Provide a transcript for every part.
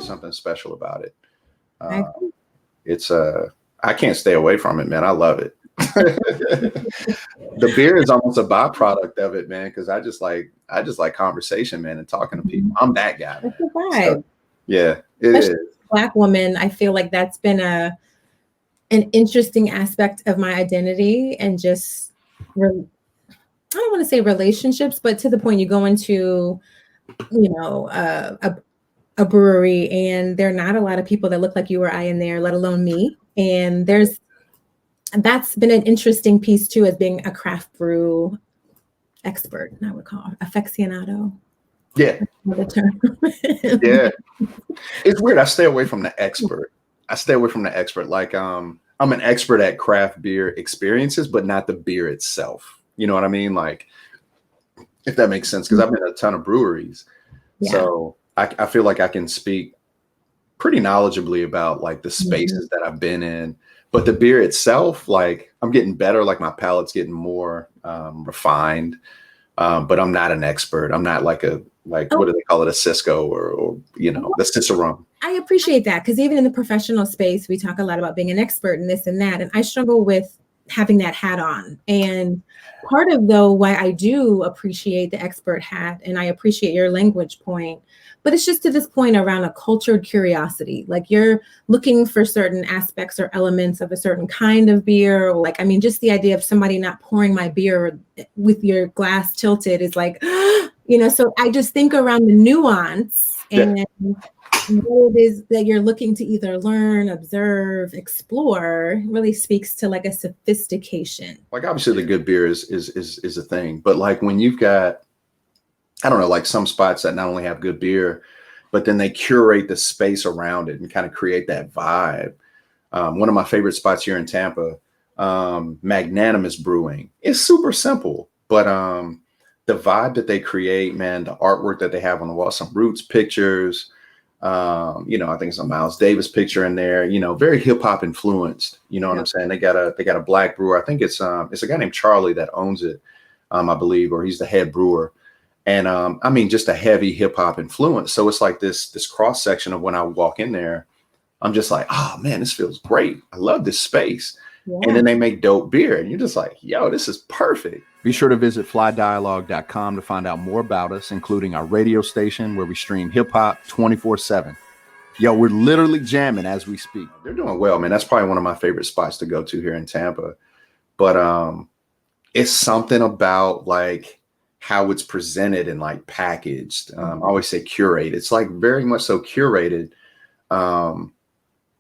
is something special about it. I agree. It's I can't stay away from it, man. I love it. The beer is almost a byproduct of it, man, because I just like conversation, man, and talking to people. I'm that guy, man. That's a vibe. So, yeah, it Especially is. Black woman, I feel like that's been an interesting aspect of my identity, and just I don't want to say relationships, but to the point you go into, a brewery and there are not a lot of people that look like you or I in there, let alone me. And that's been an interesting piece too, as being a craft brew expert, I would call aficionado. Yeah. The term. Yeah. It's weird. I stay away from the expert. Like, I'm an expert at craft beer experiences, but not the beer itself. You know what I mean? Like, if that makes sense, because I've been at a ton of breweries. Yeah. So I feel like I can speak pretty knowledgeably about like the spaces that I've been in. But the beer itself, like, I'm getting better. Like, my palate's getting more refined. But I'm not an expert. I'm not like what do they call it? A Cisco or the Cicerone. I appreciate that, because even in the professional space, we talk a lot about being an expert in this and that. And I struggle with having that hat on. And part of why I do appreciate the expert hat, and I appreciate your language point, but it's just to this point around a cultured curiosity. Like, you're looking for certain aspects or elements of a certain kind of beer. Or just the idea of somebody not pouring my beer with your glass tilted is like, so I just think around the nuance and what it is that you're looking to either learn, observe, explore really speaks to like a sophistication. Like, obviously the good beer is a thing, but like when you've got, I don't know, like some spots that not only have good beer, but then they curate the space around it and kind of create that vibe. One of my favorite spots here in Tampa, Magnanimous Brewing. It's super simple, but the vibe that they create, man, the artwork that they have on the wall, some Roots pictures, I think it's a Miles Davis picture in there, very hip hop influenced, what I'm saying? They got a black brewer. I think it's a guy named Charlie that owns it, I believe, or he's the head brewer. And just a heavy hip hop influence. So it's like this cross section of when I walk in there, I'm just like, oh man, this feels great. I love this space. Yeah. And then they make dope beer and you're just like, yo, this is perfect. Be sure to visit flydialogue.com to find out more about us, including our radio station where we stream hip hop 24/7. Yo, we're literally jamming as we speak. They're doing well, man. That's probably one of my favorite spots to go to here in Tampa. But it's something about like how it's presented and like packaged. I always say curate. It's like very much so curated.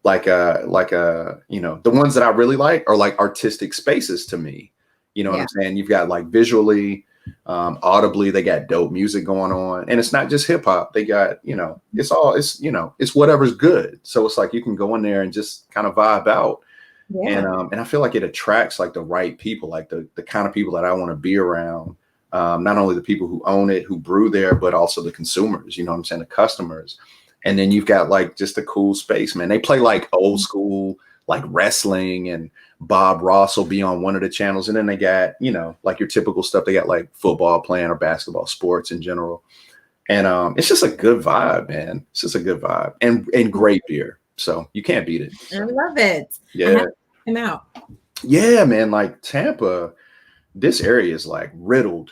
Like the ones that I really like are like artistic spaces to me. You know what I'm saying? You've got like visually, audibly, they got dope music going on, and it's not just hip hop. They got, it's whatever's good. So it's like you can go in there and just kind of vibe out. Yeah. And I feel like it attracts like the right people, like the kind of people that I want to be around. Not only the people who own it, who brew there, but also the consumers, you know what I'm saying? The customers. And then you've got like just a cool space, man. They play like old school, like wrestling, and Bob Ross will be on one of the channels. And then they got, like your typical stuff. They got like football playing or basketball, sports in general. And it's just a good vibe, man. It's just a good vibe and great beer. So you can't beat it. I love it. Yeah. I'm out. Yeah, man. Like Tampa, this area is like riddled,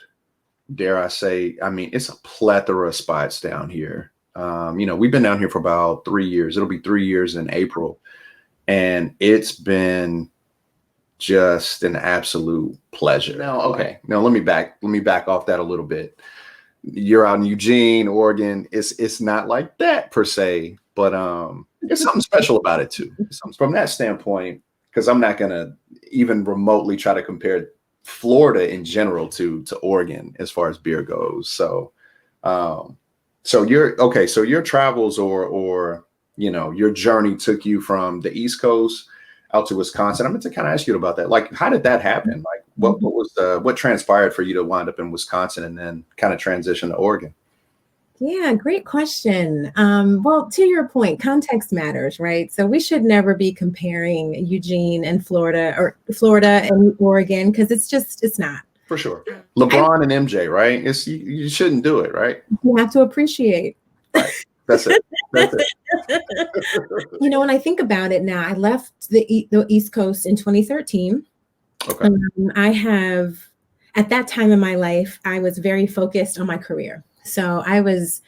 dare I say. It's a plethora of spots down here. We've been down here for about 3 years. It'll be 3 years in April. And it's been just an absolute pleasure. Now, let me back off that a little bit. You're out in Eugene, Oregon. It's not like that per se, but there's something special about it too. From that standpoint, because I'm not gonna even remotely try to compare Florida in general to Oregon as far as beer goes. So your travels or your journey took you from the East Coast out to Wisconsin. I meant to kind of ask you about that. Like, how did that happen? Like, what transpired for you to wind up in Wisconsin and then kind of transition to Oregon? Yeah, great question. Well, to your point, context matters, right? So we should never be comparing Eugene and Florida or Florida and Oregon, because it's not. For sure. LeBron and MJ, right? You shouldn't do it, right? You have to appreciate. Right. That's it. That's it. When I think about it now, I left the East Coast in 2013. Okay. At that time in my life, I was very focused on my career. So I was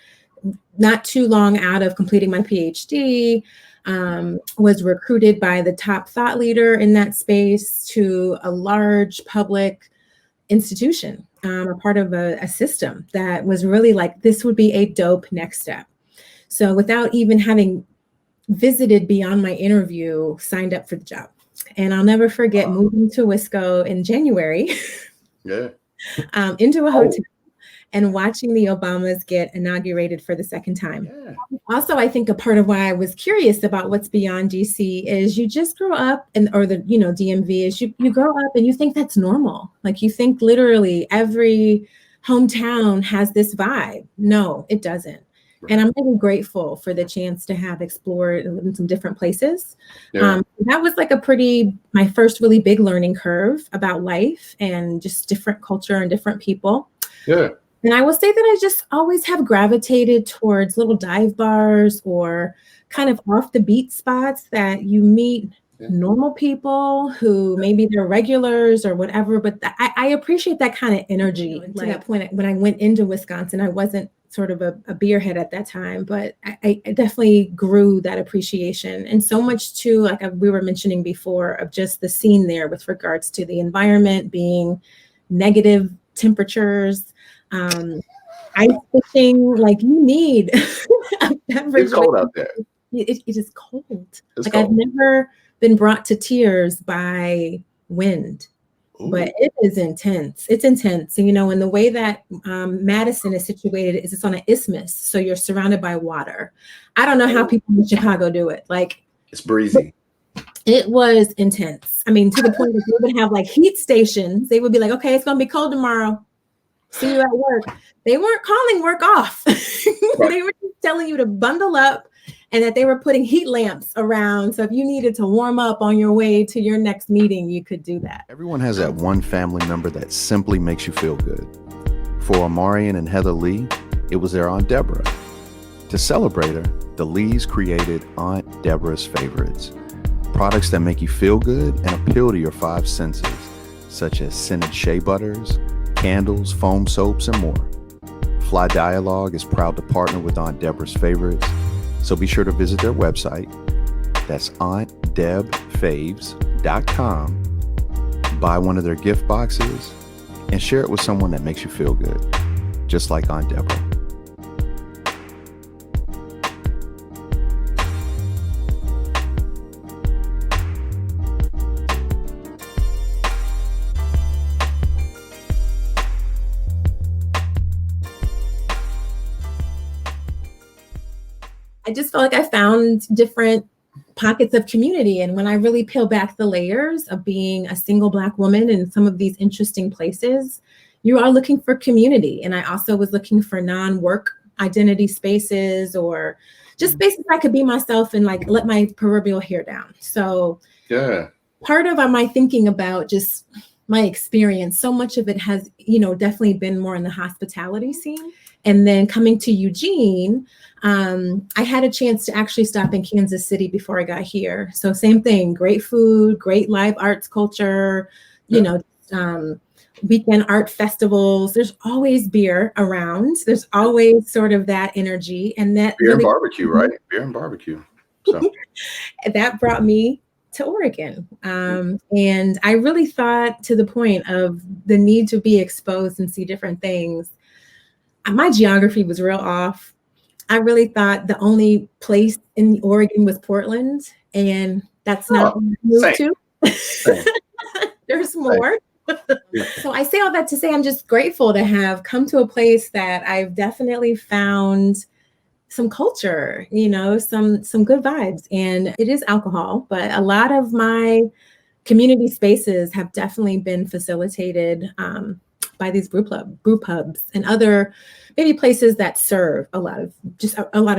not too long out of completing my PhD, was recruited by the top thought leader in that space to a large public institution, a part of a system that was really like, this would be a dope next step. So without even having visited beyond my interview, signed up for the job. And I'll never forget moving to Wisco in January. Yeah. Into a hotel and watching the Obamas get inaugurated for the second time. Yeah. Also, I think a part of why I was curious about what's beyond DC is you just grow up or the DMV is you grow up and you think that's normal. Like you think literally every hometown has this vibe. No, it doesn't. And I'm really grateful for the chance to have explored and lived in some different places. Yeah. That was like my first really big learning curve about life and just different culture and different people. Yeah. And I will say that I just always have gravitated towards little dive bars or kind of off the beat spots that you meet normal people who maybe they're regulars or whatever. But I appreciate that kind of energy. To that point, when I went into Wisconsin, I wasn't sort of a beer head at that time, but I definitely grew that appreciation. And so much too, like we were mentioning before, of just the scene there with regards to the environment being negative temperatures, ice fishing, like you need a beverage. It's cold out there. It is cold. It's like cold. I've never been brought to tears by wind. Ooh. But it is intense. It's intense. And, and the way that Madison is situated is it's on an isthmus. So you're surrounded by water. I don't know how people in Chicago do it. Like it's breezy. It was intense. I mean, to the point that they would have like heat stations. They would be like, okay, it's going to be cold tomorrow. See you at work. They weren't calling work off. They were just telling you to bundle up and that they were putting heat lamps around. So if you needed to warm up on your way to your next meeting, you could do that. Everyone has that one family member that simply makes you feel good. For Amarian and Heather Lee, it was their Aunt Deborah. To celebrate her, the Lees created Aunt Deborah's Favorites, products that make you feel good and appeal to your five senses, such as scented shea butters, candles, foam soaps, and more. Fly Dialogue is proud to partner with Aunt Deborah's Favorites, so be sure to visit their website. That's auntdebfaves.com. Buy one of their gift boxes and share it with someone that makes you feel good, just like Aunt Deborah. I just felt like I found different pockets of community. And when I really peel back the layers of being a single Black woman in some of these interesting places, you are looking for community. And I also was looking for non-work identity spaces or just spaces I could be myself and like let my proverbial hair down. So part of my thinking about just my experience, so much of it has, definitely been more in the hospitality scene. And then coming to Eugene, I had a chance to actually stop in Kansas City before I got here. So same thing, great food, great live arts culture, weekend art festivals. There's always beer around. There's always sort of that energy. And that beer and barbecue, right? Beer and barbecue. So that brought me to Oregon. And I really thought, to the point of the need to be exposed and see different things, my geography was real off. I really thought the only place in Oregon was Portland, and that's not where I moved to. There's more. So I say all that to say I'm just grateful to have come to a place that I've definitely found some culture, some good vibes. And it is alcohol, but a lot of my community spaces have definitely been facilitated by these brew pubs and other maybe places that serve a lot of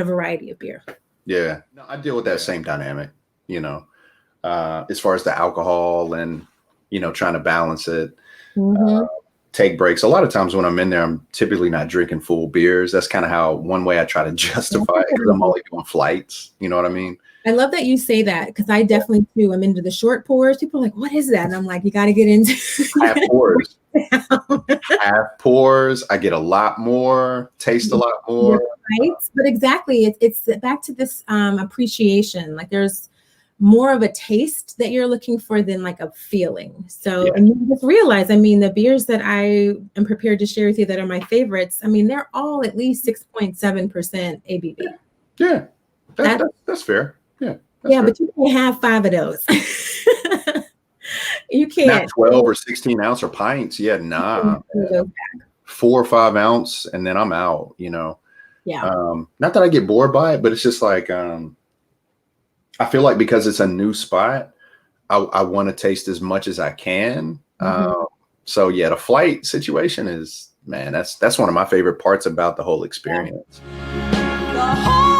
variety of beer. Yeah, no, I deal with that same dynamic, as far as the alcohol and, trying to balance it. Mm-hmm. take breaks. A lot of times when I'm in there, I'm typically not drinking full beers. That's kind of how one way I try to justify it, because I'm only doing flights. You know what I mean? I love that you say that, because I definitely too. I'm into the short pours. People are like, "What is that?" And I'm like, "You got to get into half pours." Half pours. I get a lot more, taste a lot more. Right? But exactly, it's back to this appreciation. Like there's more of a taste that you're looking for than like a feeling. So, and you just realize, I mean, the beers that I am prepared to share with you that are my favorites, I mean, they're all at least 6.7% ABV. Yeah, that's fair. Yeah. Yeah, fair. But you can't have 5 of those. You can't. Not 12 or 16 ounce or pints. Yeah, nah. 4 or 5 ounce, and then I'm out, you know. Yeah. Not that I get bored by it, but it's just like, I feel like because it's a new spot, I want to taste as much as I can. So yeah, the flight situation is, man, that's one of my favorite parts about the whole experience. Yeah.